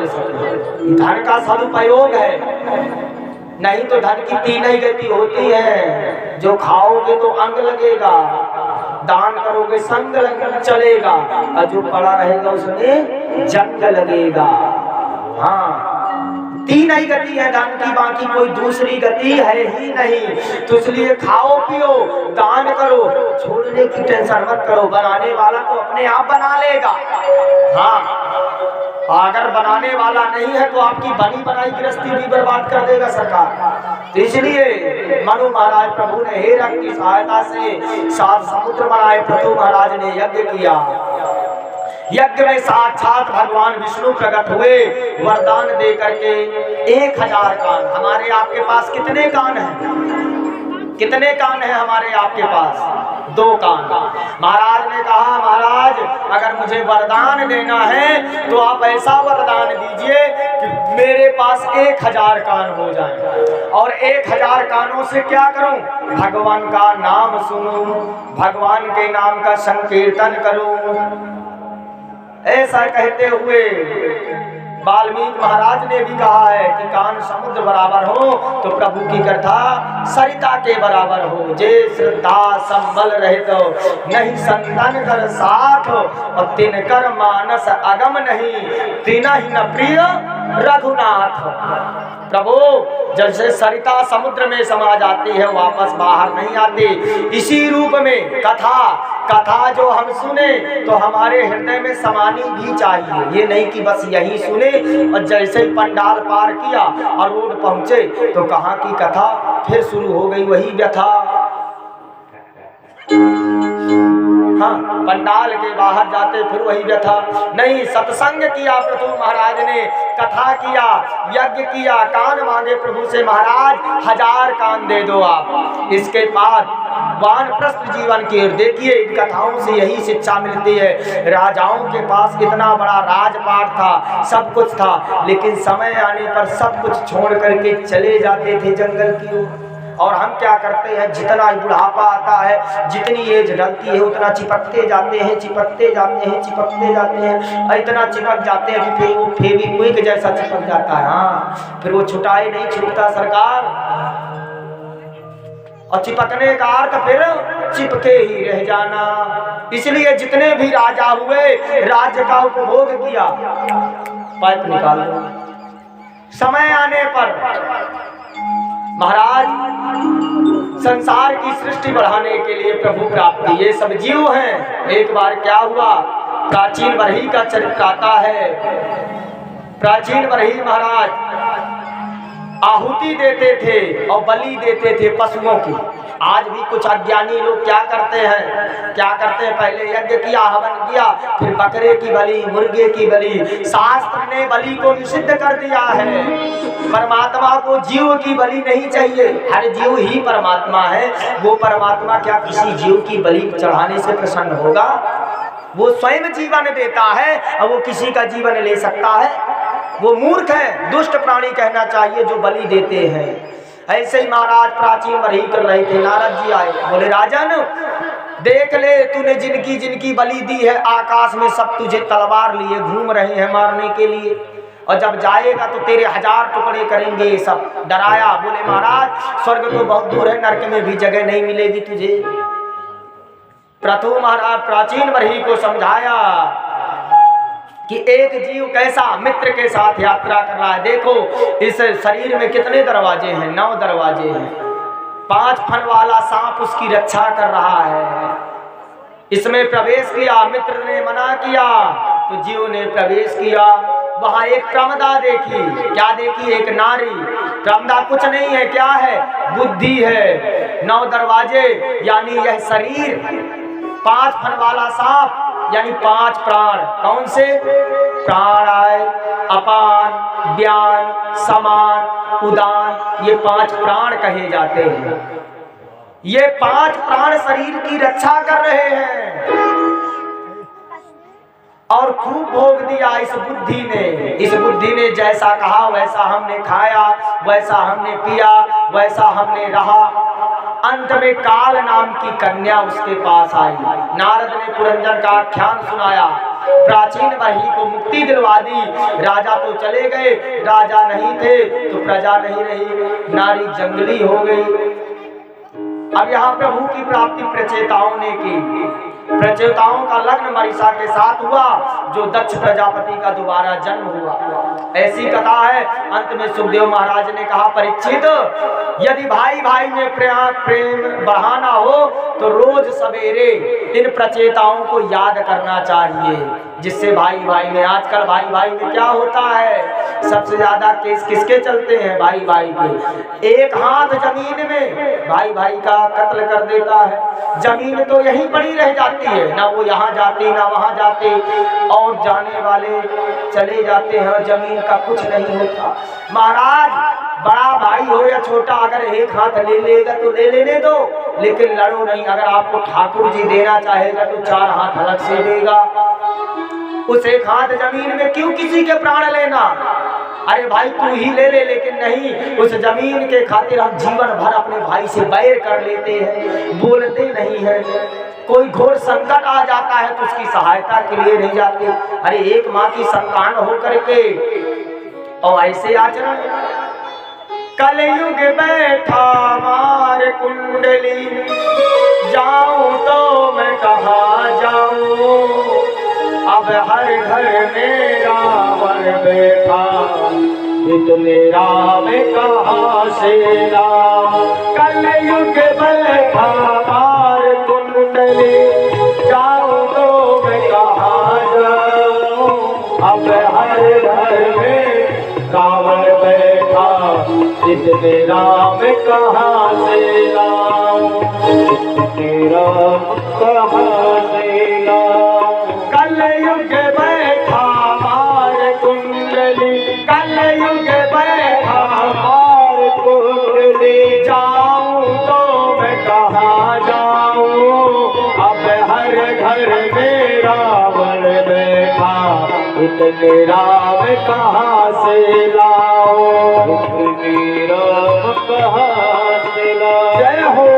चल सके। धन का सदुपयोग है, नहीं तो धन की तीन ही गति होती है। जो खाओगे तो अंग लगेगा, दान करोगे संग चलेगा, और जो पड़ा रहेगा उसमें जंग लगेगा। हाँ, तीन ही गति है धन की, बाकी कोई दूसरी गति है ही नहीं। तो इसलिए खाओ पियो, दान करो, छोड़ने की टेंशन मत करो। बनाने वाला तो अपने आप बना लेगा। हाँ, अगर बनाने वाला नहीं है तो आपकी बनी बनाई गृहस्थी भी बर्बाद कर देगा सरकार। तो इसलिए मनु महाराज प्रभु ने हेरक की सहायता से 7 समुद्र बनाए। पृथु महाराज ने यज्ञ किया। यज्ञ में साक्षात भगवान विष्णु प्रकट हुए, वरदान दे करके 1000 कान। हमारे आपके पास कितने कान हैं? कितने कान हैं हमारे आपके पास? 2 कान। महाराज ने कहा, महाराज अगर मुझे वरदान देना है तो आप ऐसा वरदान दीजिए कि मेरे पास 1000 कान हो जाएं। और 1000 कानों से क्या करूं? भगवान का नाम सुनूं, भगवान के नाम का संकीर्तन करूं। ऐसा कहते हुए वाल्मीकि महाराज ने भी कहा है कि कान समुद्र बराबर हो तो प्रभु की कथा सरिता के बराबर हो। जे श्रद्धा संबल रहे तो नहीं संतन कर साथ, और तिनकर मानस अगम नहीं, तिना ही न प्रिय रघुनाथ। प्रभु जैसे सरिता समुद्र में समा जाती है, वापस बाहर नहीं आती, इसी रूप में कथा जो हम सुने तो हमारे हृदय में समानी भी चाहिए। ये नहीं कि बस यही सुने और जैसे ही पंडाल पार किया और रोड पहुंचे तो कहाँ की कथा, फिर शुरू हो गई वही व्यथा। हाँ, पंडाल के बाहर जाते फिर वही व्यथा। नहीं, सत्संग किया पृथु महाराज ने, कथा किया, यज्ञ किया, कान मांगे प्रभु से, महाराज 1000 कान दे दो आप। इसके बाद वानप्रस्थ जीवन की देखिए, इन कथाओं से यही शिक्षा मिलती है। राजाओं के पास इतना बड़ा राजपाट था, सब कुछ था, लेकिन समय आने पर सब कुछ छोड़ करके चले जाते थे जंगल की ओर। और हम क्या करते हैं, जितना बुढ़ापा आता है, जितनी एज ढलती है, उतना चिपकते जाते हैं, चिपकते जाते हैं, चिपकते जाते हैं, इतना चिपक जाते हैं कि फिर वो फेविक्विक जैसा चिपक जाता है। हाँ, फिर वो छुटाई नहीं छूटता सरकार। और चिपकने का अर्थ फिर चिपके ही रह जाना। इसलिए जितने भी राजा हुए, राज्य का उपभोग किया, पाइप निकाल दो। समय आने पर महाराज संसार की सृष्टि बढ़ाने के लिए प्रभु प्राप्ति, ये सब जीव हैं। एक बार क्या हुआ, प्राचीन बरही का चरित्र आता है। प्राचीन बरही महाराज आहुति देते थे और बलि देते थे पशुओं की। आज भी कुछ अज्ञानी लोग क्या करते हैं, पहले यज्ञ किया, हवन किया, फिर बकरे की बलि, मुर्गे की बलि। शास्त्र ने बलि को निषिद्ध कर दिया है। परमात्मा को जीव की बलि नहीं चाहिए, हर जीव ही परमात्मा है। वो परमात्मा क्या किसी जीव की बलि चढ़ाने से प्रसन्न होगा? वो स्वयं जीवन देता है और वो किसी का जीवन ले सकता है? वो मूर्ख है, दुष्ट प्राणी कहना चाहिए जो बलि देते हैं। ऐसे ही महाराज प्राचीन बरही कर रहे थे, नारद जी आए, बोले राजन देख ले, तूने जिनकी बलि दी है, आकाश में सब तुझे तलवार लिए घूम रहे हैं मारने के लिए, और जब जाएगा तो तेरे 1000 टुकड़े करेंगे। ये सब डराया। बोले महाराज स्वर्ग तो बहुत दूर है, नरक में भी जगह नहीं मिलेगी तुझे। प्रथु महाराज प्राचीन बरही को समझाया कि एक जीव कैसा मित्र के साथ यात्रा कर रहा है। देखो इस शरीर में कितने दरवाजे हैं, 9 दरवाजे हैं। 5 फन वाला सांप उसकी रक्षा कर रहा है। इसमें प्रवेश किया, मित्र ने मना किया तो जीव ने प्रवेश किया। वहां एक प्रमदा देखी। क्या देखी? एक नारी। प्रमदा कुछ नहीं है, क्या है? बुद्धि है। 9 दरवाजे यानी यह शरीर, 5 फन वाला सांप यानी 5 प्राण। कौन से प्राण आए? अपान, व्यान, समान, उदान, ये 5 प्राण कहे जाते हैं। ये 5 प्राण शरीर की रक्षा कर रहे हैं और खूब भोग दिया इस बुद्धि ने। इस बुद्धि ने जैसा कहा वैसा हमने खाया, वैसा हमने पिया, वैसा हमने रहा। अंत में काल नाम की कन्या उसके पास आई। नारद ने पुरंजन का आख्यान सुनाया प्राचीन बही को मुक्ति दिलवा दी। राजा तो चले गए, राजा नहीं थे तो प्रजा नहीं रही, नारी जंगली हो गई। अब यहाँ प्रभु की प्राप्ति प्रचेताओं ने की। प्रचेताओं का लग्न मरीसा के साथ हुआ, जो दक्ष प्रजापति का दोबारा जन्म हुआ। ऐसी कथा है। अंत में सुखदेव महाराज ने कहा, परीक्षित, यदि भाई भाई में प्रेम बढ़ाना हो तो रोज सवेरे इन प्रचेताओं को याद करना चाहिए, जिससे भाई भाई में, आजकल भाई भाई में क्या होता है, सबसे ज्यादा केस किसके चलते हैं, भाई भाई के। एक हाथ जमीन में भाई भाई का कत्ल कर देता है, जमीन तो यहीं पड़ी रह जाती है, ना वो यहाँ जाते ना वहाँ जाते, और जाने वाले चले जाते हैं, जमीन का कुछ नहीं होता। महाराज, बड़ा भाई हो या छोटा, अगर एक हाथ ले लेगा तो ले लेने दो, लेकिन लड़ो नहीं। अगर आपको ठाकुर जी देना चाहेगा तो 4 हाथ अलग से देगा। उस एक हाथ जमीन में क्यों किसी के प्राण लेना? अरे भाई तू ही ले ले, लेकिन नहीं, उस जमीन के खातिर हम जीवन भर अपने भाई से बैर कर लेते हैं, बोलते नहीं है। कोई घोर संकट आ जाता है तो उसकी सहायता के लिए नहीं जाते। अरे एक माँ की संतान हो करके और ऐसे आचरण। कलयुग बैठा मार कुंडली, जाऊं तो मैं कहाँ जाऊं, अब हर घर में रावण बैठा, इतने राम कहाँ से लाऊं। कलयुग बैठा मार कुंडली, जाऊं तो मैं कहाँ जाऊं, अब हर घर में रावण बैठा, इतने राम कहाँ से लाऊं, इतने राम कहाँ से लाऊं। कलयुग बैठा मार कुंडली, कलयुग बैठा मार कुंडली, जाऊं तो मैं कहाँ जाऊं, अब हर घर में रावण बैठा, इतने राम कहाँ से लाओ, इतने राम कहाँ से लाओ। जय हो।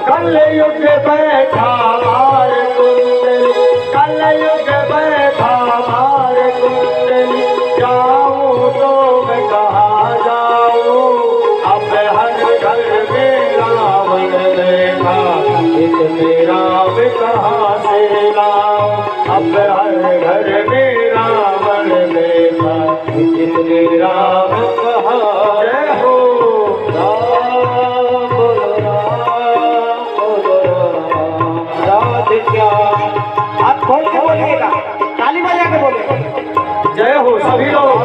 कलयुग बैठा मार कुंडली, कलयुग बैठा मार कुंडली, जाऊं तो मैं कहाँ जाऊं, अब हर घर में रावण बैठा, इतने राम कहाँ से लाऊं, अब हर घर में रावण बैठा, इतने राम कहाँ। जय हो। आप खोल के बोलिएगा, ताली बजा के बोलिएगा। जय हो सभी लोग।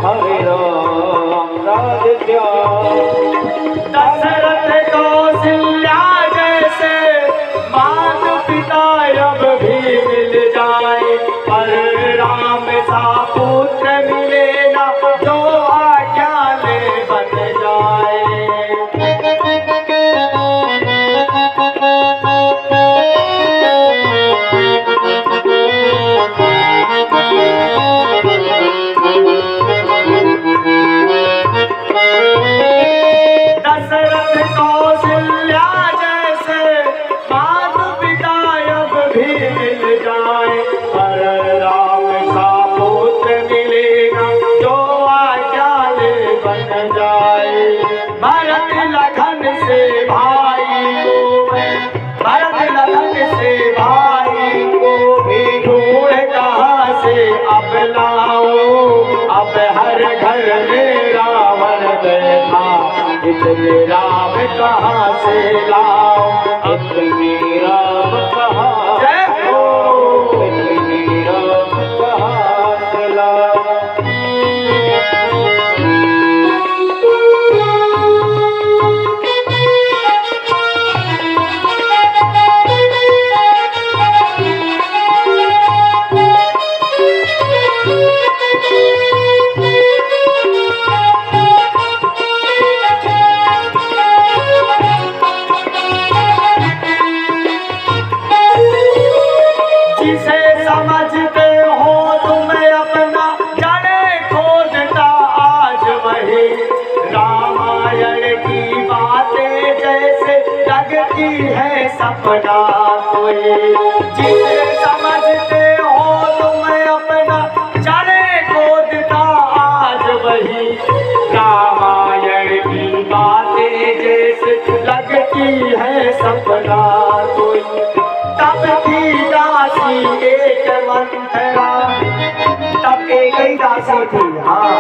हरे राम राधे श्याम। दशरथ कौशल्या जैसे माता पिता अब भी मिल जाए, पर राम सा पुत्र मिले ना, जो आज्ञा ले बन जाए। दशरथ कौशल्या जैसे माता पिता अब भी मिल जाए, पर राम सा पुत्र मिलेगा, जो आज्ञा ले बन जाए। भरत लखन से भाई को मैं, भरत लखन से भाई को भी ढूंढ कहाँ से अब लाऊं, अब हर घर में रावण बैठा, इतने राम कहाँ से लाऊं, इतने राम कहाँ। जय हो। इतने राम कहाँ से लाऊं। समझते हो तुम्हें अपना चले को दिखा आज वही रामायण की बातें जैसे लगती है सपना कोई। तब की दासी एक मंथरा, तब एक ही दासी थी, हाँ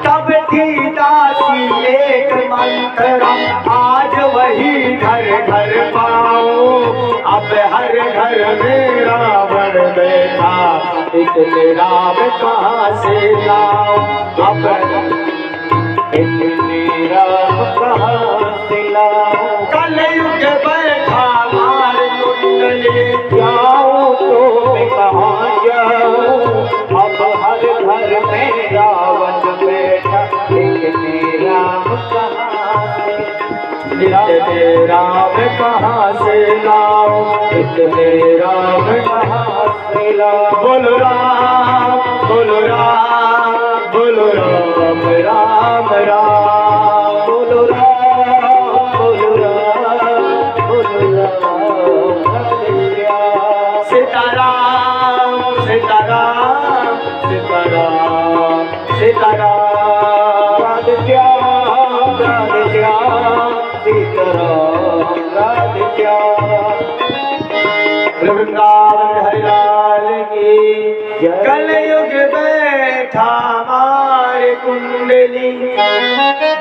तब थी दासी एक मंथरा, आज वही घर घर पाओ। अब हर घर में रावण बैठा, इतने राम कहाँ से लाओ। अब इतने राम कहाँ से लाओ। कलयुग बैठा मार कुंडली, जाओ तो मैं कहाँ जाऊँ। अब हर घर में रावण बैठा, इतने राम कहाँ से, इतने राम कहाँ से लाओ। इतने राम कहाँ से लाओ। बोलो राम बोलो राम बोलो राम राम राम, बोलो राम बोलो राम बोलो राम। सीताराम सीताराम सीताराम सीताराम, राधे श्याम राधे श्याम सीताराम राधे श्याम। वृंदावन हरि लाल की। कलयुग बैठा मार कुंडली,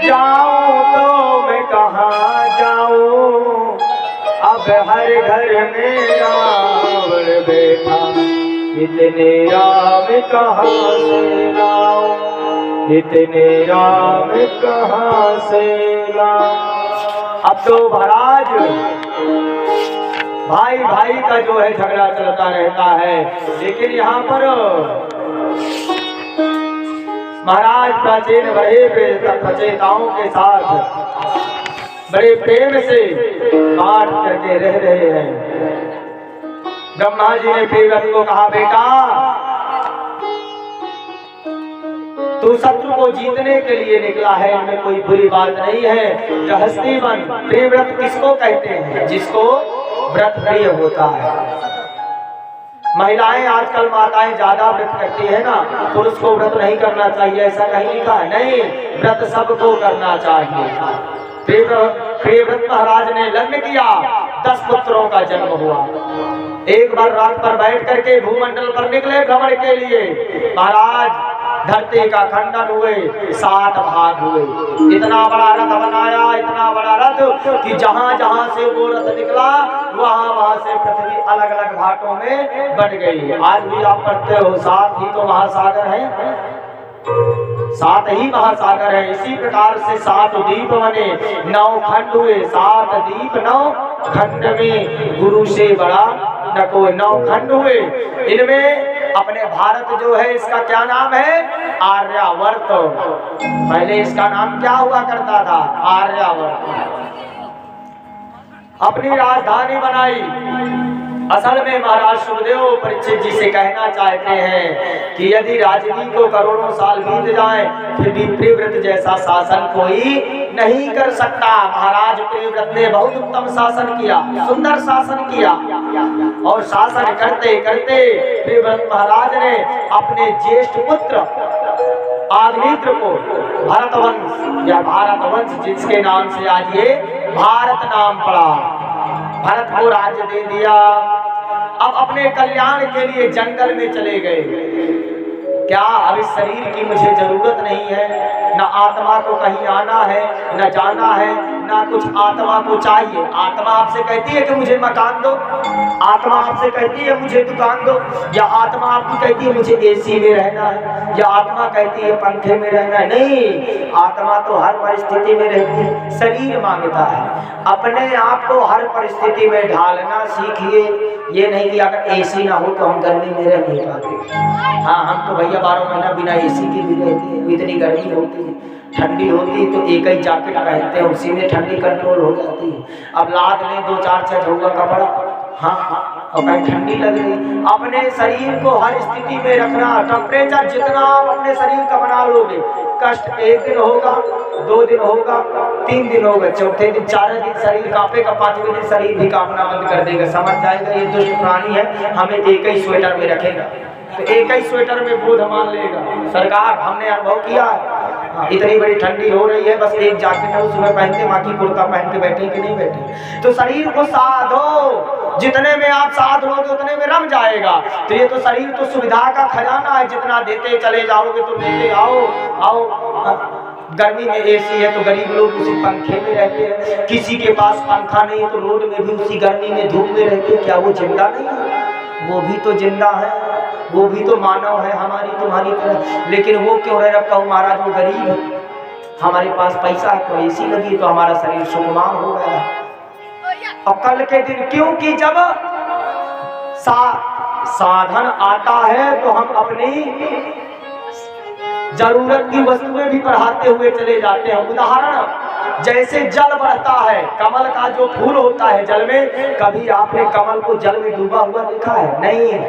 जाऊं तो मैं कहाँ जाऊं। अब हर घर में रावण बैठा, इतने राम कहाँ से लाओ। इतने राम कहाँ से लाओ। अब तो महाराज भाई भाई का जो है झगड़ा चलता रहता है, लेकिन यहाँ पर महाराज प्राचीन वही प्रचेताओं के साथ बड़े प्रेम से बात करके रह रहे हैं। ब्रह्मा जी ने प्रियव्रत को कहा, बेटा तू शत्रु को जीतने के लिए निकला है, इनमें कोई बुरी बात नहीं है। गृहस्थी बन। प्रियव्रत किसको कहते हैं? जिसको व्रत प्रिय होता है। महिलाएं आजकल माताएं ज्यादा व्रत करती है ना, पुरुष को व्रत नहीं करना चाहिए ऐसा कहीं लिखा है? नहीं, व्रत सबको करना चाहिए। प्रियव्रत महाराज ने लग्न किया, 10 पुत्रों का जन्म हुआ। एक बार रात पर बैठ करके भूमंडल पर निकले भ्रमण के लिए। महाराज धरती का खंडन हुए, 7 भाग हुए। इतना बड़ा रथ बनाया, इतना बड़ा रथ कि जहां जहां से वो रथ निकला वहां वहां से पृथ्वी अलग अलग भागों में बट गई। आज भी आप पढ़ते हो 7 ही तो महासागर है, 7 ही महासागर है। इसी प्रकार से 7 द्वीप बने, 9 खंड हुए। 7 द्वीप 9 खंड में गुरु से बड़ा न कोई। 9 खंड हुए। इनमें अपने भारत जो है इसका क्या नाम है? आर्यावर्त। पहले इसका नाम क्या हुआ करता था? आर्यावर्त। अपनी राजधानी बनाई। असल में महाराज सुखदेव परीक्षित जी से कहना चाहते हैं कि यदि राजनीति को करोड़ों साल बीत जाए फिर भी प्रियव्रत जैसा शासन कोई नहीं कर सकता। महाराज प्रियव्रत ने बहुत उत्तम शासन किया, सुंदर शासन किया। और शासन करते करते प्रियव्रत महाराज ने अपने ज्येष्ठ पुत्र आदिमित्र को भरतवंश या भारतवंश, जिसके नाम से आज ये भारत नाम पड़ा, भरत को राज्य दे दिया। अब अपने कल्याण के लिए जंगल में चले गए। क्या अब इस शरीर की मुझे जरूरत नहीं है? ना आत्मा को कहीं आना है, न जाना है, ना कुछ आत्मा को चाहिए। आत्मा आपसे कहती है कि मुझे मकान दो, आत्मा आपसे कहती है मुझे दुकान दो, या आत्मा आपकी कहती है मुझे एसी में रहना है, या आत्मा कहती है पंखे में रहना है। नहीं, आत्मा तो हर परिस्थिति में रहती है, शरीर मांगता है। अपने आप को हर परिस्थिति में ढालना सीखिए। ये नहीं कि अगर एसी ना हो तो हम गर्मी में रह नहीं पाते। हाँ, हम तो भैया 12 महीना बिना एसी के भी रहते हैं। इतनी गर्मी होती है, ठंडी होती है तो एक ही जैकेट पहनते हैं, उसी में ठंडी कंट्रोल हो जाती है। अब लाद लें 2 4 6 झोगा कपड़ा, हाँ और कहीं ठंडी लग रही। अपने शरीर को हर स्थिति में रखना। टेम्परेचर जितना आप अपने शरीर का बना लोगे, कष्ट 1 दिन होगा, 2 दिन होगा, 3 दिन होगा, चौथे दिन 4 दिन शरीर कांपेगा, 5वें दिन शरीर भी कांपना बंद कर देगा। समझ जाएगा ये दुष्ट प्राणी है, हमें एक ही स्वेटर में रखेगा, तो एक ही स्वेटर में बोध मान लेगा। सरकार हमने अनुभव किया है, इतनी बड़ी ठंडी हो रही है, बस एक जैकेट है उसमें पहन के बाकी कुर्ता पहन के बैठे कि नहीं बैठे। तो शरीर को साधो, जितने में आप साध लोगे उतने में रम जाएगा। तो ये तो शरीर तो सुविधा का खजाना है, जितना देते चले जाओगे तो देते आओ। गर्मी में एसी है तो गरीब लोग उसी पंखे में रहते हैं, किसी के पास पंखा नहीं तो रोड में भी उसी गर्मी में धूप में रहते। क्या वो जिंदा नहीं है? वो भी तो जिंदा है, वो भी तो मानव है हमारी तुम्हारी तरह। लेकिन वो क्यों रह रखा हूँ महाराज, वो गरीब है, हमारे पास पैसा है तो एसी लगी तो हमारा शरीर सुकुमार हो गया है। और कल के दिन क्योंकि जब साधन आता है तो हम अपनी जरूरत की वस्तुएं भी बढ़ाते हुए चले जाते हैं। उदाहरण जैसे जल बढ़ता है, कमल का जो फूल होता है जल में, कभी आपने कमल को जल में डूबा हुआ देखा है? नहीं है।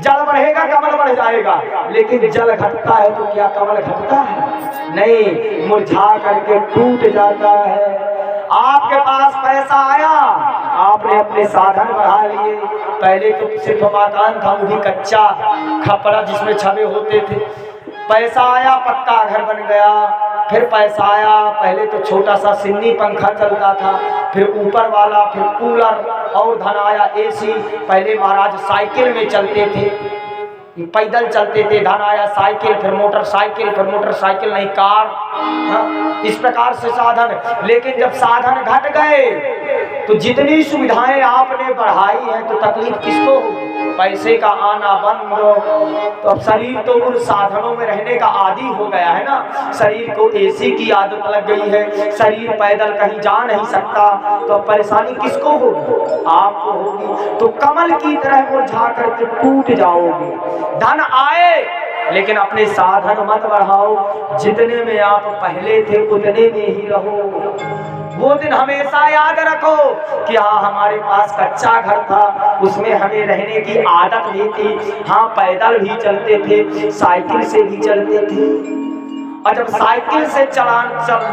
जल बढ़ेगा कमल बढ़ जाएगा, लेकिन जल घटता है तो क्या कमल घटता है? नहीं, मुरझा करके टूट जाता है। आपके पास पैसा आया, आपने अपने साधन बढ़ा लिए। पहले तो सिर्फ मकान था, वो भी कच्चा खपड़ा जिसमें छबे होते थे। पैसा आया, पक्का घर बन गया। फिर पैसा आया, पहले तो छोटा सा सिन्नी पंखा चलता था, फिर ऊपर वाला, फिर कूलर, और धन आया एसी। पहले महाराज साइकिल में चलते थे, पैदल चलते थे, धन आया साइकिल, फिर मोटरसाइकिल, फिर मोटरसाइकिल नहीं कार। हाँ, इस प्रकार से साधन। लेकिन जब साधन घट गए तो जितनी सुविधाएं आपने बढ़ाई हैं तो तकलीफ किसको होगी? पैसे का आना बंद। तो अब शरीर तो उन साधनों में रहने का आदी हो गया है ना। शरीर को एसी की आदत लग गई है, शरीर पैदल कहीं जा नहीं सकता, तो अब परेशानी किसको होगी? आपको होगी। तो कमल की तरह मुरझा करके टूट जाओगे। धन आए लेकिन अपने साधन मत बढ़ाओ, जितने में आप पहले थे उतने में ही रहो। वो दिन हमेशा याद रखो कि हाँ, हमारे पास कच्चा घर था, उसमें हमें रहने की आदत भी थी। हाँ, पैदल भी चलते थे, साइकिल से भी चलते थे। और जब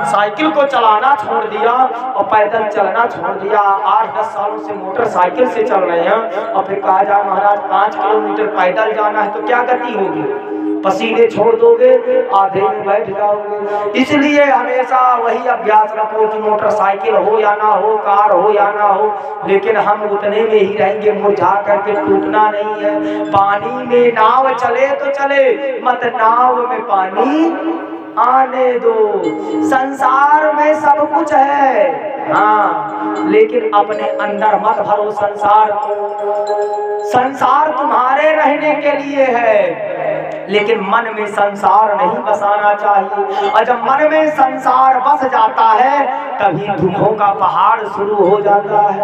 साइकिल को चलाना छोड़ दिया और पैदल चलना छोड़ दिया, 8-10 सालों से मोटरसाइकिल से चल रहे हैं, और फिर कहा जाए महाराज 5 किलोमीटर पैदल जाना है, तो क्या गति होगी? पसीने छोड़ दोगे, आधे में बैठ जाओगे। इसलिए हमेशा वही अभ्यास रखो कि मोटरसाइकिल हो या ना हो, कार हो या ना हो, लेकिन हम उतने में ही रहेंगे, मुरझा करके टूटना नहीं है। पानी में नाव चले तो चले, मत नाव में पानी आने दो। संसार में सब कुछ है, हाँ, लेकिन अपने अंदर मत भरो संसार को। संसार तुम्हारे रहने के लिए है, लेकिन मन में संसार नहीं बसाना चाहिए। और जब मन में संसार बस जाता है तभी दुखों का पहाड़ शुरू हो जाता है।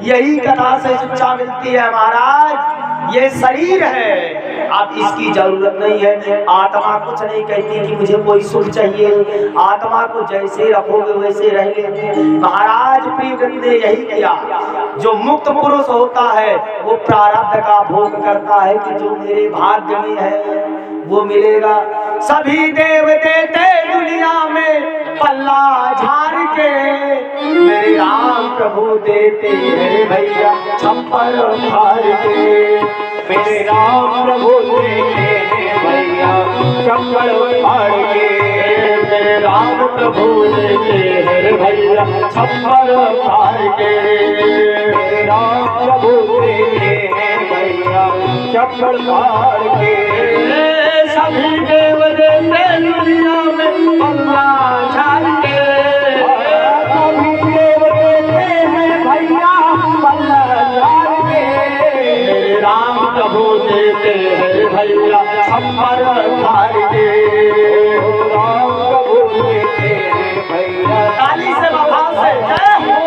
यही कथा से शिक्षा मिलती है महाराज। ये शरीर है, आप इसकी जरूरत नहीं है। आत्मा कुछ नहीं कहती कि मुझे कोई सुख चाहिए, आत्मा को जैसे रखोगे वैसे रहेंगे। महाराज प्रियव्रत ने यही किया। जो मुक्त पुरुष होता है वो प्रारब्ध का भोग करता है कि जो मेरे भाग्य में है वो मिलेगा। सभी देव देते दुनिया में पल्ला झाड़ के, मेरे राम प्रभु देते हैं भैया छप्पर फाड़ के। मेरे राम प्रभु देते हैं भैया छप्पर फाड़ के। मेरे राम प्रभु देते हैं भैया छप्पर फाड़ के। मेरे राम प्रभु देते हैं भैया छप्पर फाड़ के। सभी देव देते दुनिया में पल्ला झाड़ के, सभी देव देते हैं भैया पल्ला झाड़ के। मेरे राम प्रभु देते हैं भैया छप्पर फाड़ के। राम प्रभु देते हैं भैया। ताली से भाव से जय हो।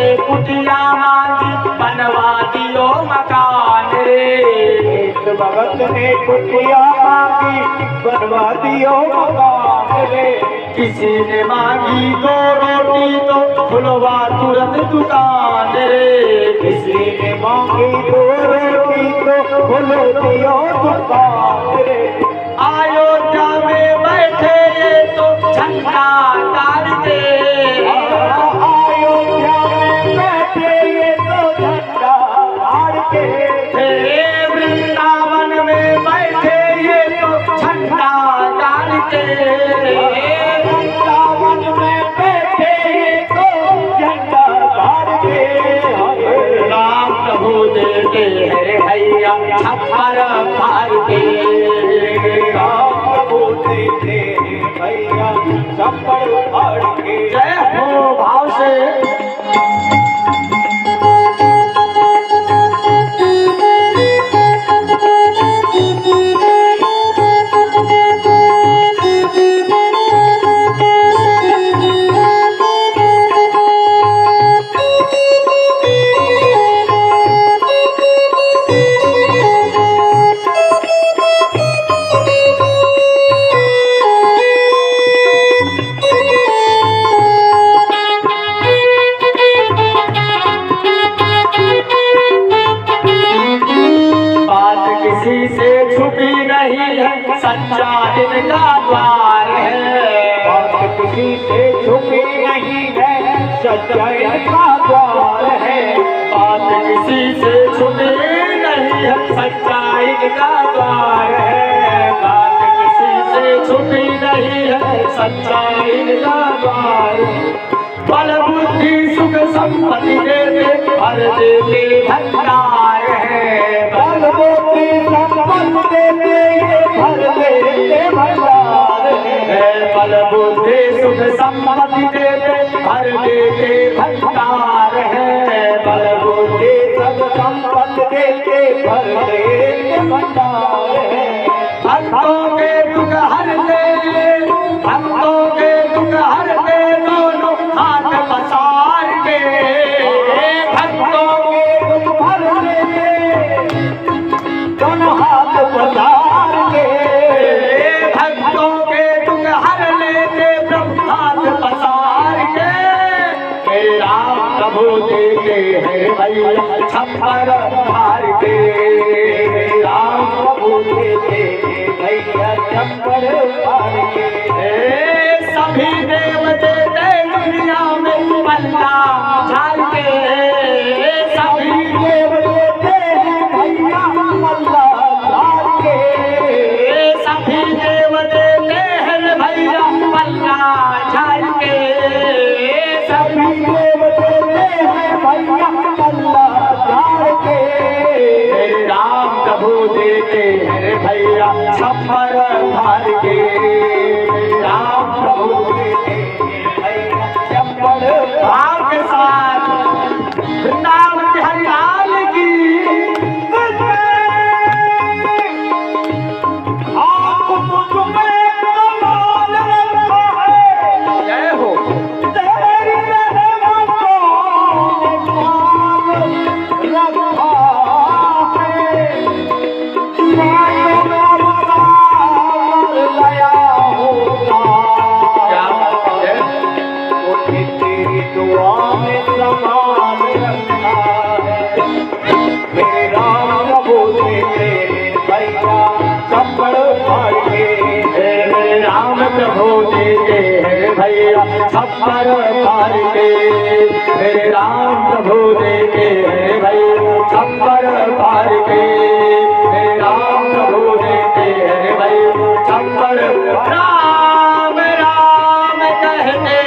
ने कुटिया मांगी बनवा दियो मकान रे। एक भगत ने कुटिया मांगी बनवा दियो मकान रे। किसी ने मांगी 2 रोटी तो खुलवा तुरंत दुकान रे। किसी ने मांगी 2 रोटी तो खुल दियो दुकान रे। अयोध्या में बैठे ये तो झंडा गाड़ के, अयोध्या में बैठे ये तो झंडा गाड़ के। वृंदावन में बैठे ये तो झंडा गाड़ के। वृंदावन में बैठे ये तो झंडा गाड़ के। राम प्रभु देते हैं भैया छप्पर फाड़ के। राम प्रभु देते हैं भैया छप्पर फाड़ के। जय हो भाव से। किसी से छुपी नहीं है सच्चा इनका द्वार है। बात किसी से छुपी नहीं है सच्चा इनका द्वार है। बात किसी से छुपी नहीं है सच्चा इनका द्वार है। बात किसी से छुपी नहीं है सच्चा इनका द्वार। बल बुद्धि सुख संपत्ति देते भर देते भंडार है। बल बुद्धि संपत्ति देते ये भर देते भंडार है। बल बुद्धि सुख संपत्ति देते भर देते भंडार है। बल बुद्धि सब संपत्ति देते भर देते भंडार है। भक्तों के दुख हरते, भक्तों के दुख हरते दोनों हाथ पसार के। भक्तों के दुख भर देते दोनों हाथ पसार के। भक्तों के दुख हर लेते प्रभु हाथ पसार के। राम प्रभु देते हैं भैया छप्पर फाड़ के। राम प्रभु देते हैं भैया छप्पर फाड़ के। सभी देव देते दुनिया में पल्ला झाड़ के। सभी देव देते हैं भैया पल्ला झाड़ के। सभी देव देते हैं भैया पल्ला झाड़ के। सभी देव देते हैं भैया पल्ला झाड़ के। राम प्रभु देते हैं भैया छप्पर फाड़ के। राम प्रभु देते हैं भैया छप्पर भाव के साथ वृंदावन बिहारी लाल की। आप मुझ में कमाल रखा है। जय हो। तेरी रहमतों ने कमाल रखा है। मानो अवतार लाया होगा। क्या बात है। उन्हें तेरी दुआ में समान रखा है। मेरे राम प्रभु देते हैं भैया छप्पर फाड़ के। मेरे राम प्रभु देते हैं भैया छप्पर फाड़ के। मेरे राम प्रभु देते हैं भैया छप्पर फाड़ के। मेरे राम प्रभु देते हैं भैया छप्पर। राम राम कहते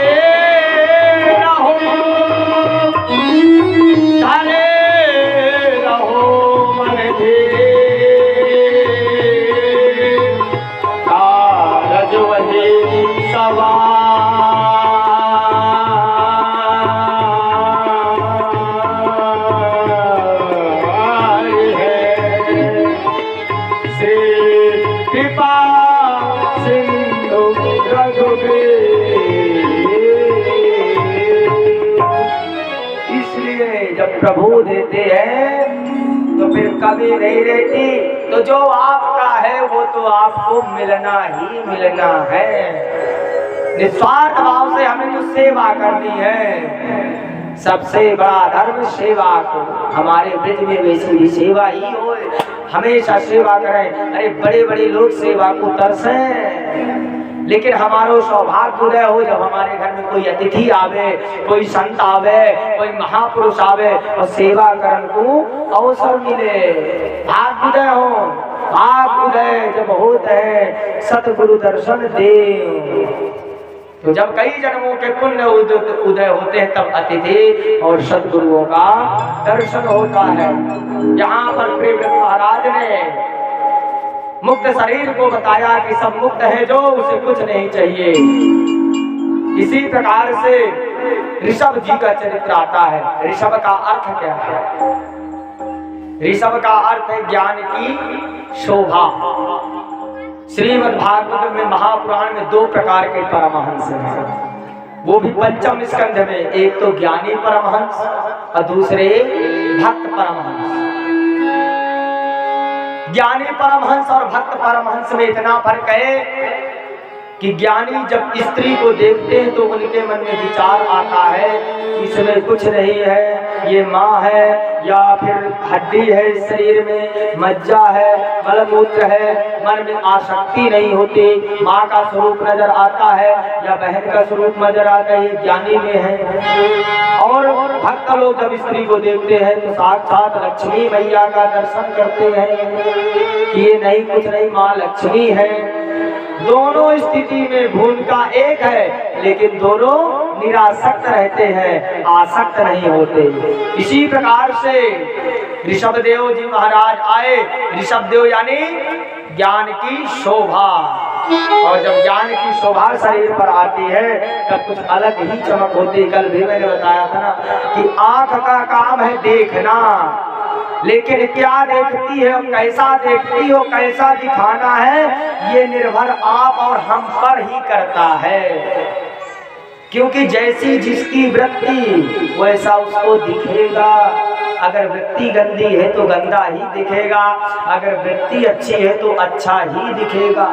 रहो, धरे रहो मन धीरे। कारज वही सवार है। श्री कृपा सिंधु प्रभु देते हैं तो फिर कभी नहीं रहती। तो जो आपका है वो तो आपको मिलना ही मिलना है। निस्वार्थ भाव से हमें तो सेवा करनी है। सबसे बड़ा धर्म सेवा को, हमारे ब्रज में वैसी भी सेवा ही हो, हमेशा सेवा करें। अरे बड़े बड़े लोग सेवा को तरसें, लेकिन हमारो सौभाग्य उदय हो जब हमारे घर में कोई अतिथि आवे, कोई संत आवे, कोई महापुरुष आवे और सेवा करने को अवसर मिले। भाग्य उदय हो, भाग्य उदय जब होता है सतगुरु दर्शन दे। तो जब कई जन्मों के पुण्य उदय होते हैं तब अतिथि और सद्गुरुओं का दर्शन होता है। यहाँ पर प्रेमव्रत महाराज ने मुक्त शरीर को बताया कि सब मुक्त है जो, उसे कुछ नहीं चाहिए। इसी प्रकार से ऋषभ जी का चरित्र आता है। ऋषभ का अर्थ क्या है? ऋषभ का अर्थ है ज्ञान की शोभा। श्रीमद् भागवत में, महापुराण में 2 प्रकार के परमहंस हैं, वो भी पंचम स्कंध में। एक तो ज्ञानी परमहंस और दूसरे भक्त परमहंस। ज्ञानी परमहंस और भक्त परमहंस में इतना फर्क है कि ज्ञानी जब स्त्री को देखते हैं तो उनके मन में विचार आता है कि इसमें कुछ नहीं है, ये माँ है या फिर हड्डी है इस शरीर में, मज्जा है, मलमूत्र है। मन में आसक्ति नहीं होती, माँ का स्वरूप नजर आता है या बहन का स्वरूप नजर आता है, ये ज्ञानी में है। और भक्त लोग जब स्त्री को देखते हैं तो साक्षात लक्ष्मी मैया का दर्शन करते हैं कि ये नहीं कुछ नहीं, माँ लक्ष्मी है। दोनों स्थिति में भूमिका एक है, लेकिन दोनों निरासक्त रहते हैं, आसक्त नहीं होते। इसी प्रकार से ऋषभदेव जी महाराज आए। ऋषभदेव यानी ज्ञान की शोभा, और जब ज्ञान की शोभा शरीर पर आती है तब कुछ अलग ही चमक होती है। कल भी मैंने बताया था ना कि आंख का काम है देखना, लेकिन क्या देखती है और कैसा देखती हो, कैसा दिखाना है, ये निर्भर आप और हम पर ही करता है। क्योंकि जैसी जिसकी वृत्ति वैसा उसको दिखेगा। अगर वृत्ति गंदी है तो गंदा ही दिखेगा, अगर वृत्ति अच्छी है तो अच्छा ही दिखेगा।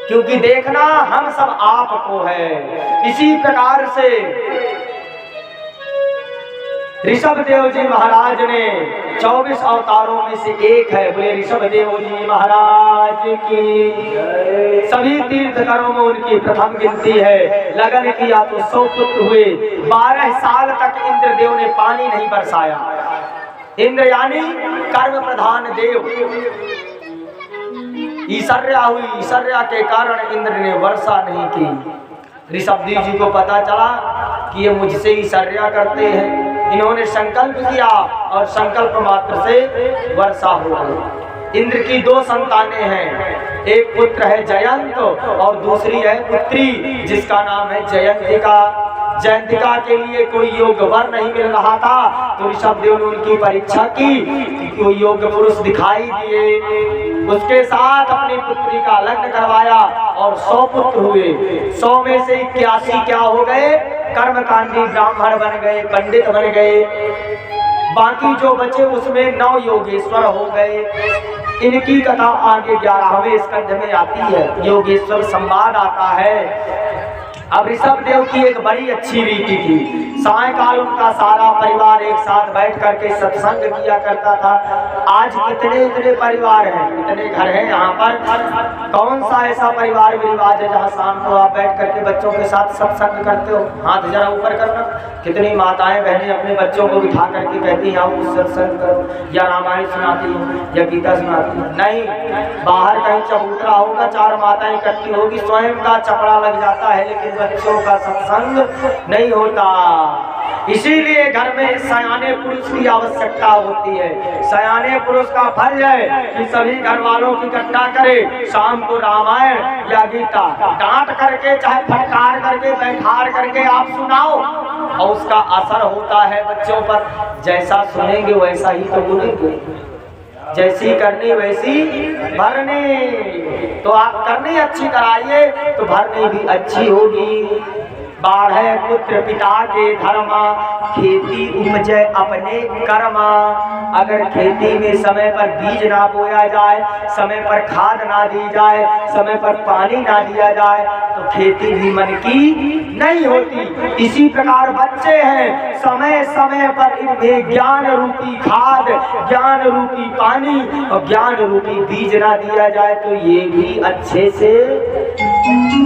क्योंकि देखना हम सब आपको है। इसी प्रकार से ऋषभदेव जी महाराज ने 24 अवतारों में से एक है। बोले ऋषभदेव जी महाराज की। सभी तीर्थकरों में उनकी प्रथम गिनती है। लगन किया तो 100 पुत्र हुए। 12 साल तक इंद्रदेव ने पानी नहीं बरसाया। इंद्र यानी कर्म प्रधान देव। ईश्वर्या हुई, ईश्वर्या के कारण इंद्र ने वर्षा नहीं की। ऋषभदेव जी को पता चला कि ये मुझसे ईश्वर्या करते हैं। इन्होंने संकल्प किया और संकल्प मात्र से वर्षा हो गई। इंद्र की 2 संतानें हैं, एक पुत्र है जयंत और दूसरी है पुत्री जिसका नाम है जयंतिका। जयंतिका के लिए कोई योग्य वर नहीं मिल रहा था तो ऋषभदेव ने उनकी परीक्षा की, कोई योग्य पुरुष दिखाई दिए। उसके साथ अपनी पुत्री का लग्न करवाया और 100 पुत्र हुए। 100 में से 81 क्या हो गए? कर्मकांडी ब्राह्मण बन गए, पंडित बन गए। बाकी जो बचे उसमें 9 योगेश्वर हो गए। इनकी कथा आगे 11वें स्कंध में आती है। योगेश्वर संवाद आता है। अब ऋषभदेव की एक बड़ी अच्छी रीति थी। सायंकाल उनका सारा परिवार एक साथ बैठ करके सत्संग किया करता था। आज कितने इतने परिवार हैं, इतने घर हैं यहाँ पर। कौन सा ऐसा परिवार में रिवाज है जहाँ शाम को आप बैठ करके बच्चों के साथ सत्संग करते हो? हाथ जरा ऊपर करना। कितनी माताएं बहनें अपने बच्चों को बिठा करके कहती हैं आओ सत्संग करो, या रामायण सुनाती हैं या गीता सुनाती हैं? नहीं, बाहर कहीं चबूतरा होगा, 4 माताएं इकट्ठी होगी, स्वयं का चपड़ा लग जाता है, लेकिन बच्चों का सत्संग नहीं होता। इसीलिए घर में सयाने पुरुष की आवश्यकता होती है। सयाने पुरुष का फर्ज है कि सभी घर वालों की इकट्ठा करे, शाम को रामायण या गीता डांट करके चाहे फटकार करके बैठार करके आप सुनाओ, और उसका असर होता है बच्चों पर। जैसा सुनेंगे वैसा ही तो बोलेंगे, जैसी करनी वैसी भरनी। तो आप करनी अच्छी कराइए तो भरनी भी अच्छी होगी। बाढ़े पुत्र पिता के धर्मा, खेती उपजे अपने कर्मा। अगर खेती में समय पर बीज ना बोया जाए, समय पर खाद ना दी जाए, समय पर पानी ना दिया जाए, तो खेती भी मन की नहीं होती। इसी प्रकार बच्चे हैं, समय समय पर इन्हें ज्ञान रूपी खाद, ज्ञान रूपी पानी और ज्ञान रूपी बीज ना दिया जाए तो ये भी अच्छे से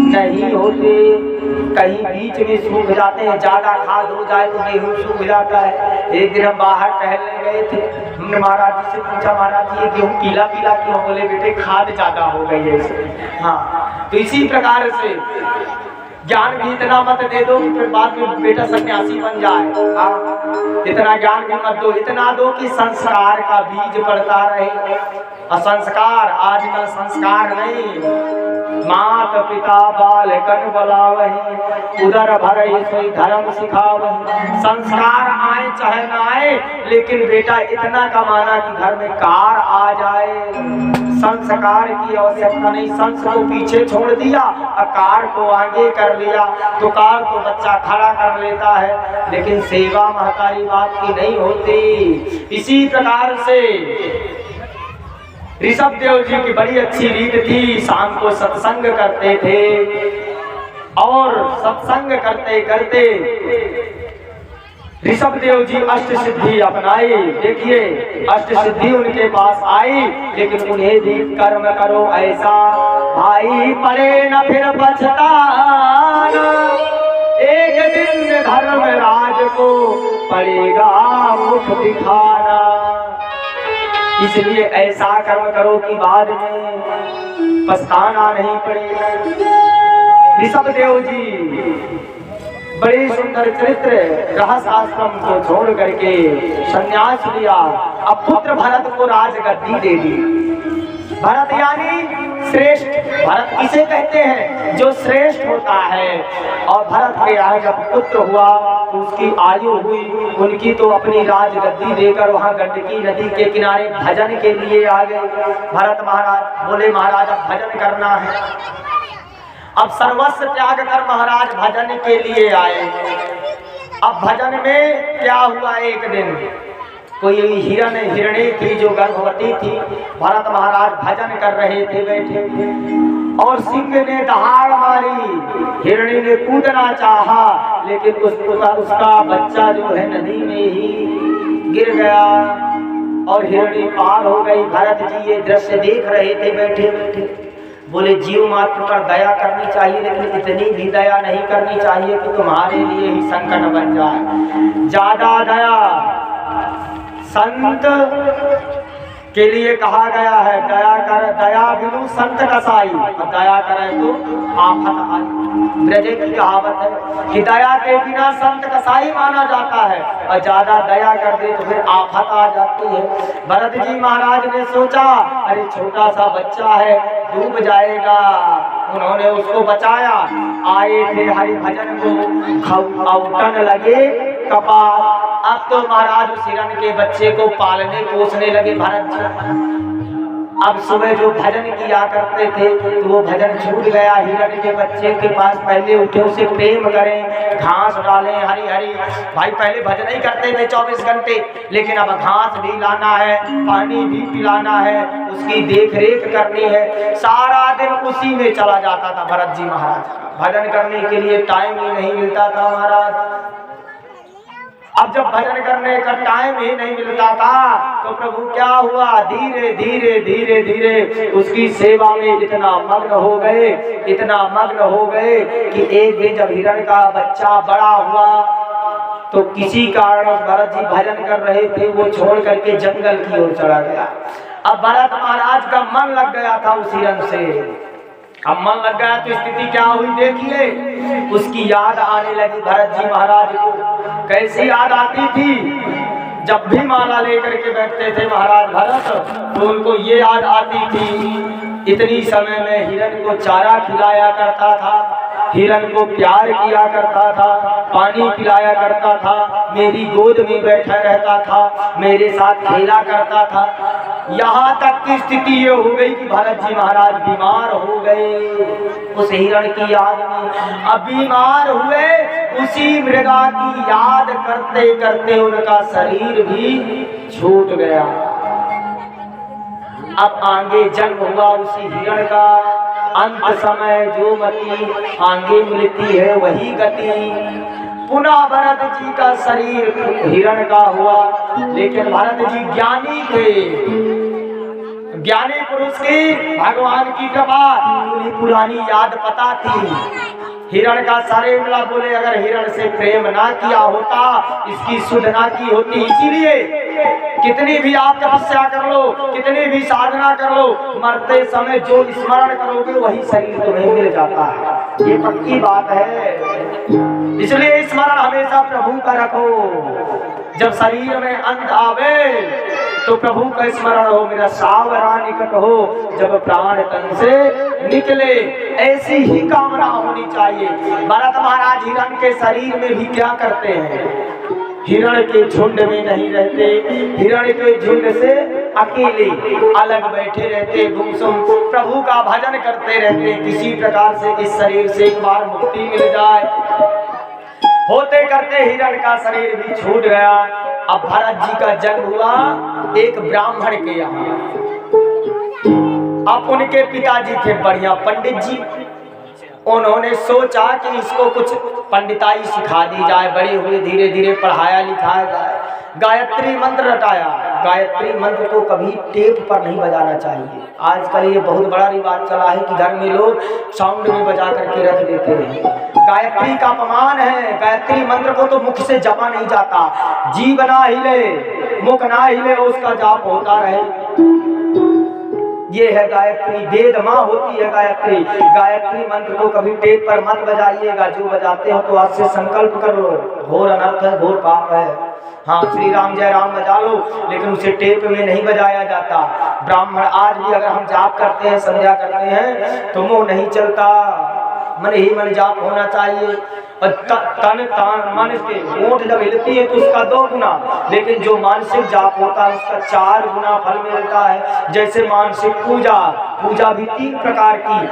नहीं होते। कहीं बीच में सूख जाते हैं, ज्यादा खाद हो जाए तो गेहूं सूख जाता है। एक दिन हम बाहर टहलने गए थे, हमने महाराज जी से पूछा, महाराज जी ये गेहूं पीला पीला क्यों? बोले बेटे खाद ज्यादा हो गई है इसमें। हाँ, तो इसी प्रकार से ज्ञान भी इतना मत दे दो कि फिर बाद में बेटा सन्यासी बन जाए। हाँ, इतना ज्ञान भी मत दो, इतना दो कि संस्कार का बीज पड़ता रहे। असंस्कार, आजकल संस्कार नहीं। मात पिता बालकन बलावही, उदर भरई सोई धर्म सिखावही। संस्कार आए चाहे ना आए, लेकिन बेटा इतना कमाना कि घर में कार आ जाए। संस्कार की आवश्यकता नहीं, संस को पीछे छोड़ दिया और कार को आगे कर लिया, तो कार को बच्चा खड़ा कर लेता है, लेकिन सेवा महतारी बात की नहीं होती। इसी प्रकार से ऋषभ देव जी की बड़ी अच्छी रीत थी, शाम को सत्संग करते थे और सत्संग करते करते ऋषभ देव जी अष्ट सिद्धि अपनाई। देखिए, अष्ट सिद्धि उनके पास आई, लेकिन उन्हें भी कर्म करो ऐसा भाई पड़े न फिर पछताना। एक दिन धर्मराज को पड़ेगा मुख दिखाना। इसलिए ऐसा कर्म करो कि बाद में पछताना नहीं पड़ेगा। ऋषभ देव जी बड़ी सुंदर चरित्र, रहस्य आश्रम को छोड़ करके संन्यास लिया। अब पुत्र भरत को राजगद्दी दे दी। भरत यानी श्रेष्ठ। भरत किसे कहते हैं? जो श्रेष्ठ होता है। और भरत के यहाँ जब पुत्र हुआ तो उसकी आयु हुई, उनकी तो अपनी राजगद्दी देकर वहाँ गंडकी नदी के किनारे भजन के लिए आ गए। भरत महाराज बोले, महाराज अब भजन करना है। अब सर्वस्व त्याग कर महाराज भजन के लिए आए। अब भजन में क्या हुआ, एक दिन कोई हिरणी थी जो गर्भवती थी। भरत महाराज भजन कर रहे थे बैठे, और सिंह ने दहाड़ मारी। हिरणी ने कूदना चाहा, लेकिन उसका बच्चा जो है नदी में ही गिर गया और हिरणी पार हो गई। भरत जी ये दृश्य देख रहे थे बैठे बैठे। बोले, जीव मात्र पर दया करनी चाहिए, लेकिन इतनी भी दया नहीं करनी चाहिए कि तुम्हारे लिए ही संकट बन जाए। ज्यादा दया संत के लिए कहा गया है। दया बिनु संत कसाई, और दया करे तो आफत आई। ब्रज की कहावत है कि दया के बिना संत कसाई माना जाता है, और ज्यादा दया कर दे तो फिर आफत आ जाती है। भरत जी महाराज ने सोचा, अरे छोटा सा बच्चा है, डूब जाएगा। उन्होंने उसको बचाया। आए थे हरि भजन को, औटन लगे कपास। अब तो महाराज उस हिरण के बच्चे को पालने पोसने लगे भरत जी। अब सुबह जो भजन किया करते थे तो वो भजन छूट गया। हिरण के बच्चे के पास पहले उठे, उसे प्रेम करें, घास डालें, हरी हरी। भाई पहले भजन ही करते थे 24 घंटे, लेकिन अब घास भी लाना है, पानी भी पिलाना है, उसकी देख रेख करनी है। सारा दिन उसी में चला जाता था भरत जी महाराज। भजन करने के लिए टाइम ही नहीं मिलता था महाराज। अब जब भजन करने का टाइम ही नहीं मिलता था तो प्रभु क्या हुआ, धीरे धीरे धीरे धीरे उसकी सेवा में इतना मग्न हो गए, इतना मग्न हो गए कि एक दिन जब हिरण का बच्चा बड़ा हुआ तो किसी कारण भरत जी भजन कर रहे थे, वो छोड़ करके जंगल की ओर चला गया। अब भरत महाराज का मन लग गया था उस हिरण से। अब मन लग गया तो स्थिति क्या हुई देखिए, उसकी याद आने लगी भरत जी महाराज को। कैसी याद आती थी, जब भी माला लेकर के बैठते थे महाराज भरत तो उनको ये याद आती थी, इतनी समय में हिरण को चारा खिलाया करता था, हिरण को प्यार किया करता था, पानी पिलाया करता था, मेरी गोद में बैठा रहता था, मेरे साथ खेला करता था। यहाँ तक की स्थिति ये हो गई कि भरत जी महाराज बीमार हो गए उस हिरण की याद में। अब बीमार हुए, उसी मृगा की याद करते करते उनका शरीर भी छूट गया। अब आगे जन्म हुआ उसी हिरण का। अंत समय जो मति आगे मिलती है वही गति। पुनः भरत जी का शरीर हिरण का हुआ, लेकिन भरत जी ज्ञानी थे, ज्ञानी पुरुष की भगवान की कृपा, उन्हें पुरानी याद पता थी। हिरण का सारे मिला बोले अगर हिरण से प्रेम ना किया होता, इसकी सुध ना की होती। इसीलिए कितनी भी आप तपस्या कर लो, कितनी भी साधना कर लो, मरते समय जो स्मरण करोगे वही शरीर तुम्हें मिल जाता है। ये पक्की बात है। इसलिए स्मरण हमेशा प्रभु का रखो। जब शरीर में अंत आवे तो प्रभु का स्मरण हो, मेरा सावरा निकट हो। जब प्राण तन से निकले, ऐसी ही कामना होनी चाहिए। भरत महाराज हिरण के शरीर में भी क्या करते हैं? हिरण के झुंड में नहीं रहते, हिरण के झुंड से अकेले अलग बैठे रहते, गुमसुम प्रभु का भजन करते रहते। किसी प्रकार से इस शरीर से एक बार मुक्ति मिल जाए। होते करते हिरण का शरीर भी छूट गया। अब भरत जी का जन्म हुआ एक ब्राह्मण के यहाँ। अब उनके पिताजी थे बढ़िया पंडित जी। उन्होंने सोचा कि इसको कुछ पंडिताई सिखा दी जाए, बड़े हुए धीरे धीरे पढ़ाया लिखाया जाए। गायत्री मंत्र रटाया। गायत्री मंत्र को कभी टेप पर नहीं बजाना चाहिए। आजकल ये बहुत बड़ा रिवाज चला है कि घर में लोग साउंड में बजा करके रख देते हैं। गायत्री का अपमान है। गायत्री मंत्र को तो मुख से जपा नहीं जाता। जीभ ना हिले, मुख ना हिले, उसका जाप होता रहे। ये है गायत्री, वेद माँ होती है गायत्री। गायत्री मंत्र को कभी टेप पर मत बजाइएगा। जो बजाते हो तो आज से संकल्प कर लो, घोर अनर्थ है, घोर पाप है। हाँ, श्री राम जय राम बजा लो, लेकिन उसे टेप में नहीं बजाया जाता। ब्राह्मण आज भी अगर हम जाप करते हैं, संध्या करते हैं, तो मुंह नहीं चलता, मन ही मन जाप होना चाहिए। तन मन के ओंठ जब हिलती है तो उसका 2 गुना, लेकिन जो मानसिक जाप होता है उसका 4 गुना फल मिलता है। जैसे मानसिक पूजा, पूजा भी 3 प्रकार की,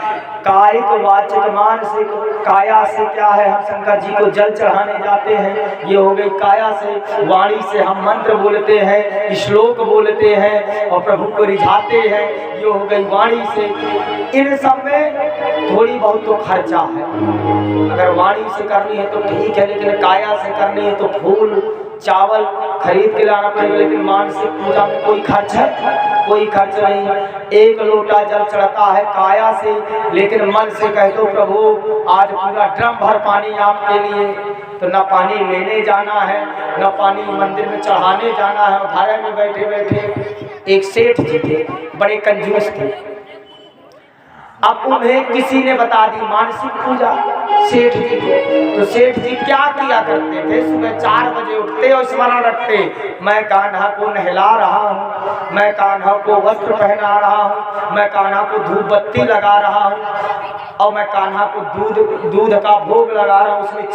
कायिक, वाचिक, मानसिक। काया से क्या है, हम शंकर जी को जल चढ़ाने जाते हैं, ये हो गई काया से। वाणी से हम मंत्र बोलते हैं, श्लोक बोलते हैं और प्रभु को रिझाते हैं, ये हो गई वाणी से। इन सब में थोड़ी बहुत तो खर्चा है। अगर वाणी से करनी है तो ठीक है, लेकिन काया से करनी है तो फूल चावल खरीद के लाना पड़ेगा। लेकिन मानसिक पूजा में कोई खर्च है? कोई खर्च नहीं। 1 लोटा जल चढ़ता है काया से, लेकिन मन से कह दो प्रभु आज पूरा ड्रम भर पानी आपके लिए, तो न पानी लेने जाना है, न पानी मंदिर में चढ़ाने जाना है। धारे में बैठे बैठे एक सेठ जी थे, बड़े कंजूस थे। अब उन्हें किसी ने बता दी मानसिक पूजा सेठ जी को। तो सेठ जी क्या किया करते थे, सुबह 4 बजे उठते और स्मरण रखते, मैं कान्हा को नहला रहा हूँ, मैं कान्हा को वस्त्र पहना रहा हूँ, मैं कान्हा को धूप बत्ती लगा रहा हूँ, और मैं कान्हा को दूध का भोग लगा रहा हूँ। उसमें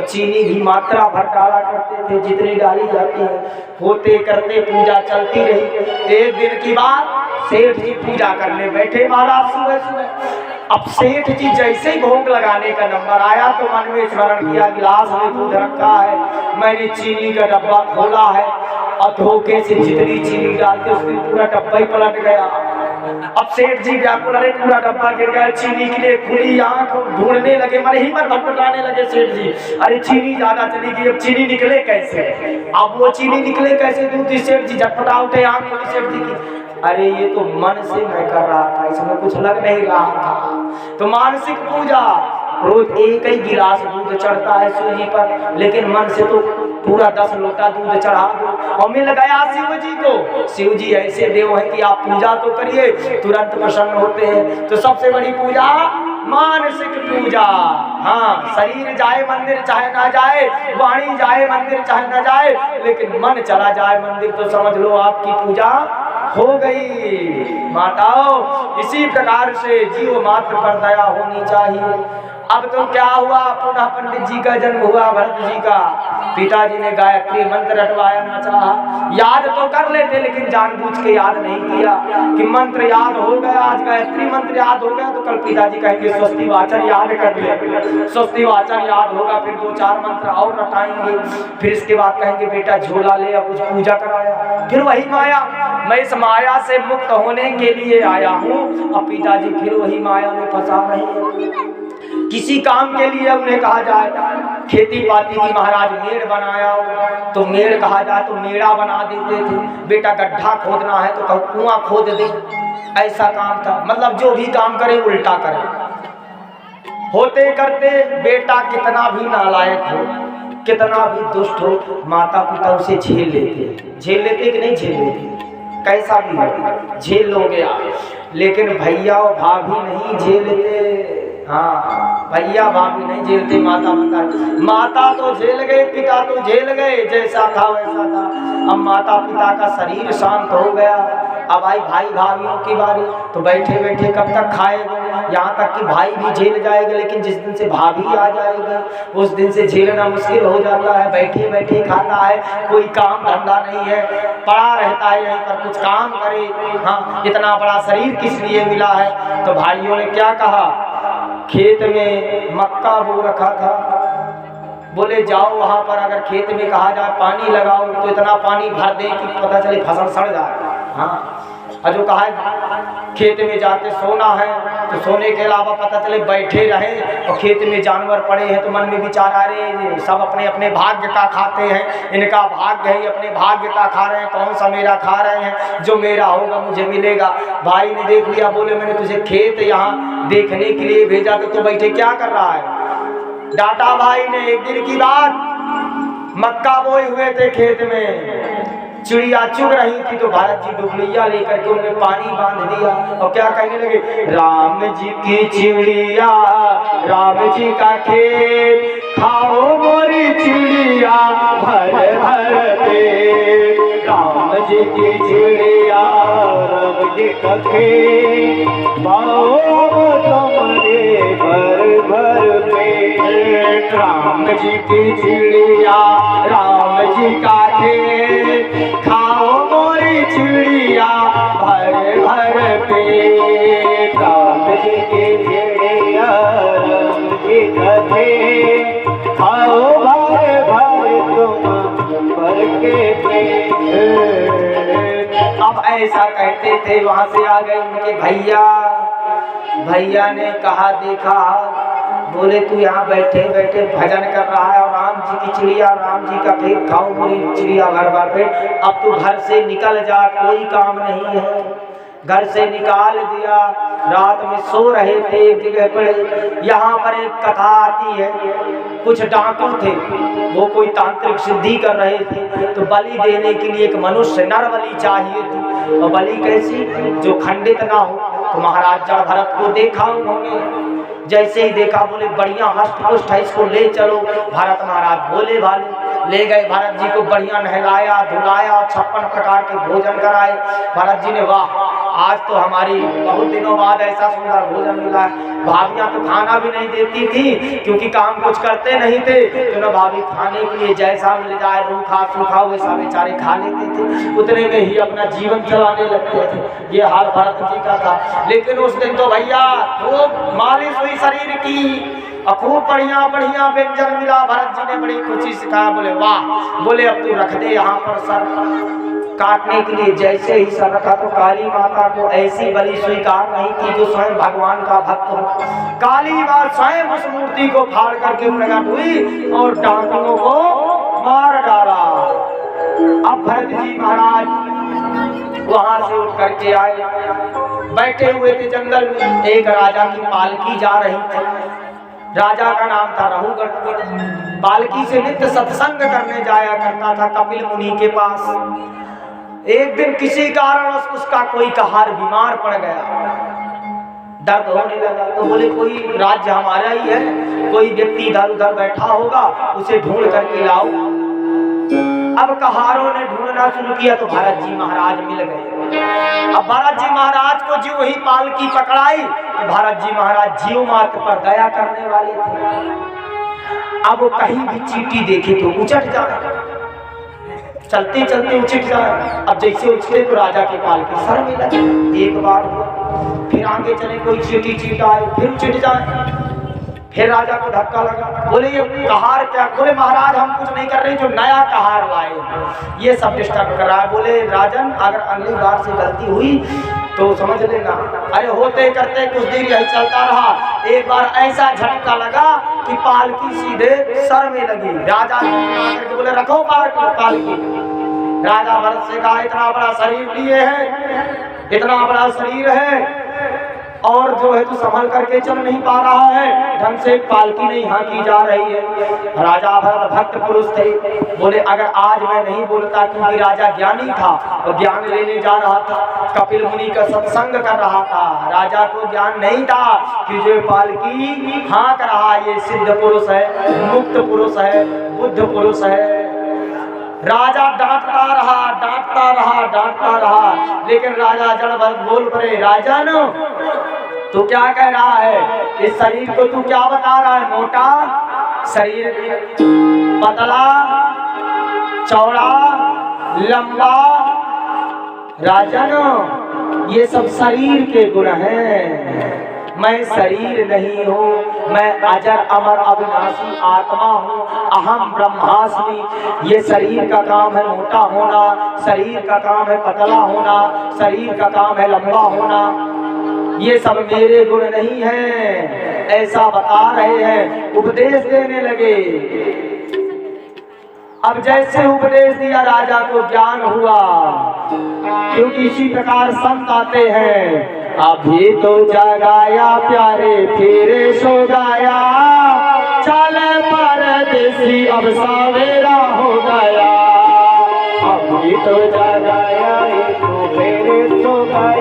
चीनी भी मात्रा भर डाला करते थे, जितनी डाली जाती है। होते करते पूजा चलती रही। एक दिन की बात, सेठ जी पूजा करने बैठे महाराज सुबह सुबह। अब सेठ जी जैसे ही भोग लगाने का नंबर आया तो मन में स्मरण किया, गिलास में दूध रखा है, मैंने चीनी का डब्बा खोला है और धोखे से जितनी चीनी डालते उसमें पूरा डब्बा ही पलट गया। अब सेठ जी व्याकुल, अरे पूरा डब्बा गिर गया। चीनी के लिए खुली आंख ढूंढने लगे, मन ही मन भटभटाने लगे सेठ जी, अरे चीनी ज्यादा चली गई, अब चीनी निकले कैसे? अब वो चीनी निकले कैसे? दूध सेठ जी झटपटा उठे, आंख खोली सेठ जी की, अरे ये तो मन से मैं कर रहा था, इसमें कुछ लग नहीं रहा था। तो मानसिक पूजा, रोज 1 ही गिलास दूध चढ़ता है सूजी पर, लेकिन मन से तो पूरा 10 लोटा दूध चढ़ा दो और मिल गया शिव जी को। शिव जी ऐसे देव है कि आप पूजा तो करिए तुरंत प्रसन्न होते हैं। तो सबसे बड़ी पूजा मानसिक पूजा। हाँ, शरीर जाए मंदिर चाहे ना जाए, वाणी जाए मंदिर चाहे ना जाए, लेकिन मन चला जाए मंदिर तो समझ लो आपकी पूजा हो गई। माताओं, इसी प्रकार से जीव मात्र पर दया होनी चाहिए। अब तो क्या हुआ, पुनः पंडित जी का जन्म हुआ, भरत जी का। पिताजी ने गायत्री मंत्र रटवाया, नचा। याद तो कर लेते लेकिन जानबूझ के याद नहीं किया कि मंत्र याद हो गया, आज गायत्री मंत्र याद हो गया तो कल पिताजी कहेंगे स्वस्ति वाचन याद कर ले। स्वस्ति वाचन याद होगा, फिर 2-4 मंत्र और रटाएंगे, फिर इसके बाद कहेंगे बेटा झोला ले या कुछ पूजा कराया। फिर वही माया, मैं इस माया से मुक्त होने के लिए आया हूँ। अब पिताजी फिर वही माया में फंसा रहे हैं। किसी काम के लिए उन्हें कहा जाए, खेती बाती की महाराज मेड़ बनाया तो मेड़ कहा जाए तो मेड़ा बना देते थे। बेटा गड्ढा खोदना है तो कुआं खोद दे, ऐसा काम था। मतलब जो भी काम करे उल्टा करे। होते करते बेटा कितना भी नालायक हो, कितना भी दुष्ट हो, माता पिता उसे झेल लेते कि नहीं झेल लेते, कैसा भी हो झेल लोगे आप। लेकिन भैया और भाभी नहीं झेलते। हाँ, भैया भाभी नहीं झेलते, माता पिता। माता तो झेल गए, पिता तो झेल गए, जैसा था वैसा था। अब माता पिता का शरीर शांत हो गया, अब आई भाई भाभीयों की बारी, तो बैठे बैठे कब तक खाएगा। यहाँ तक कि भाई भी झेल जाएगा, लेकिन जिस दिन से भाभी आ जाएगी उस दिन से झेलना मुश्किल हो जाता है। बैठे बैठे खाता है, कोई काम धंधा नहीं है, पड़ा रहता है यहीं पर, कुछ काम करे। हाँ, इतना बड़ा शरीर किस लिए मिला है। तो भाइयों ने क्या कहा, खेत में मक्का बो रखा था, बोले जाओ वहां पर, अगर खेत में कहा जाए पानी लगाओ तो इतना पानी भर दे कि पता चले फसल सड़ जाए। हाँ, और जो कहा है खेत में जाके सोना है तो सोने के अलावा पता चले बैठे रहे और खेत में जानवर पड़े हैं तो मन में विचार आ रहे, सब अपने अपने भाग्य का खाते हैं, इनका भाग्य है, अपने भाग्य का खा रहे हैं, कौन सा मेरा खा रहे हैं, जो मेरा होगा मुझे मिलेगा। भाई ने देख लिया, बोले मैंने तुझे खेत यहाँ देखने के लिए भेजा तो बैठे क्या कर रहा है। डाटा भाई ने। एक दिन की बात, मक्का बोए हुए थे खेत में, चिड़िया चुग रही थी तो भारत जी डुबलिया लेकर के उनमें पानी बांध दिया और क्या कहने लगे, राम जी की चिड़िया राम जी का खेत, खाओ मोरी चिड़िया भर भर पेट। राम जी की चिड़िया राम जी का खेत, खाओ तुम्हारे भर भर पेट। राम जी की चिड़िया राम जी का खेत, खाओ मोरी चिड़िया भर भर पेट। राम जी की चिड़िया राम जी का खेत, खाओ भर भर तुम भर के पेट। अब ऐसा कहते थे, वहां से आ गए उनके भैया। भैया ने कहा, देखा, बोले तू यहाँ बैठे बैठे भजन कर रहा है और राम जी की चिड़िया राम जी का खेत, खाओ पूरी चिड़िया भर भर पेट। अब तू घर से निकल जा, कोई काम नहीं है। घर से निकाल दिया। रात में सो रहे थे एक जगह पर, यहाँ पर एक कथा आती है, कुछ डाकू थे, वो कोई तांत्रिक सिद्धि कर रहे थे, तो बलि देने के लिए एक मनुष्य नर बलि चाहिए थी। और बलि कैसी, जो खंडित ना हो। तो महाराज जड़ भरत को देखा उन्होंने, जैसे ही देखा बोले बढ़िया हष्ट पुष्ट है, इसको ले चलो। भारत महाराज बोले भाले, ले गए। भारत जी को बढ़िया नहलाया धुलाया, 56 प्रकार के भोजन कराए। भारत जी ने, वाह आज तो हमारी बहुत दिनों बाद ऐसा सुंदर भोजन मिला है। भाभियां तो खाना भी नहीं देती थी क्योंकि काम कुछ करते नहीं थे, तो ना भाभी खाने के लिए जैसा मिल जाए रूखा सूखा वैसा बेचारे खा लेते थे, उतने में ही अपना जीवन चलाने लगते थे। ये हाल भरत जी का था। लेकिन उस दिन तो भैया खूब मालिश हुई शरीर की और खूब बढ़िया बढ़िया व्यंजन मिला। भरत जी ने बड़ी खुशी से कहा, बोले वाह, बोले अब तू रख दे यहाँ पर सर काटने के लिए। जैसे ही सर रखा तो काली माता को ऐसी बलि स्वीकार नहीं की जो स्वयं भगवान का भक्त हो। काली मां स्वयं उस मूर्ति को फाड़ करके प्रकट हुई और डाकुओं को मार डाला। अब भरत जी महाराज वहां से उठ करके आए, बैठे हुए थे जंगल में। एक राजा की पालकी जा रही थी, राजा का नाम था रहुगढ़। पालकी से नित्य सत्संग करने जाया करता था कपिल मुनि के पास। एक दिन किसी कारण उसका कोई कहार बीमार पड़ गया, दर्द होने लगा, तो बोले कोई राज्य हमारा ही है, कोई व्यक्ति इधर उधर बैठा होगा, उसे ढूंढ करके लाओ। अब कहारों ने ढूंढना शुरू किया तो भारत जी महाराज मिल गए। अब भरत जी महाराज को जो वही पालकी पकड़ाई तो भरत जी महाराज जीव मात्र पर दया करने वाले थे। अब वो कहीं भी चींटी देखे तो उचट जाए, चलते चलते उचट जाए। अब जैसे उछले तो राजा के पालकी सर में लगे। एक बार फिर आगे चले, कोई चींटी चींट आए फिर उचट जाए। फिर राजा को धक्का लगा, बोले ये कहार क्या? बोले महाराज हम कुछ नहीं कर रहे, जो नया कहार लाए ये सब डिस्टर्ब कर रहा है। बोले राजन अगर अगली बार से गलती हुई तो समझ लेना। अरे होते करते कुछ देर यही चलता रहा, एक बार ऐसा झटका लगा कि पालकी सीधे सर में लगी। राजा ने बोले रखो पालकी। राजा भरत से कहा इतना बड़ा शरीर लिए है, इतना बड़ा शरीर है और जो है तू संभल करके चल नहीं पा रहा है, ढंग से पालकी नहीं हाँकी जा रही है। राजा भरत भक्त पुरुष थे, बोले अगर आज मैं नहीं बोलता, क्योंकि राजा ज्ञानी था और ज्ञान लेने जा रहा था, कपिल मुनि का सत्संग कर रहा था। राजा को ज्ञान नहीं था कि जो पालकी हाँक रहा ये सिद्ध पुरुष है, मुक्त पुरुष है, बुद्ध पुरुष है। राजा डांटता रहा, लेकिन राजा जड़ भरत बोल पड़े, राजा नो तू क्या कह रहा है? इस शरीर को तू क्या बता रहा है? मोटा शरीर, पतला, चौड़ा, लंबा। राजन ये सब शरीर के गुण हैं, मैं शरीर नहीं हूँ, मैं अजर अमर अविनाशी आत्मा हूँ, अहम ब्रह्मास्मि। ये शरीर का काम है मोटा होना, शरीर का काम है पतला होना, शरीर का काम है लंबा होना, ये सब मेरे गुण नहीं हैं, ऐसा बता रहे हैं, उपदेश देने लगे। अब जैसे उपदेश दिया राजा को ज्ञान हुआ, क्योंकि इसी प्रकार संत आते हैं, अभी तो जगाया प्यारे फिर सो गाया, चल परदेसी अब सवेरा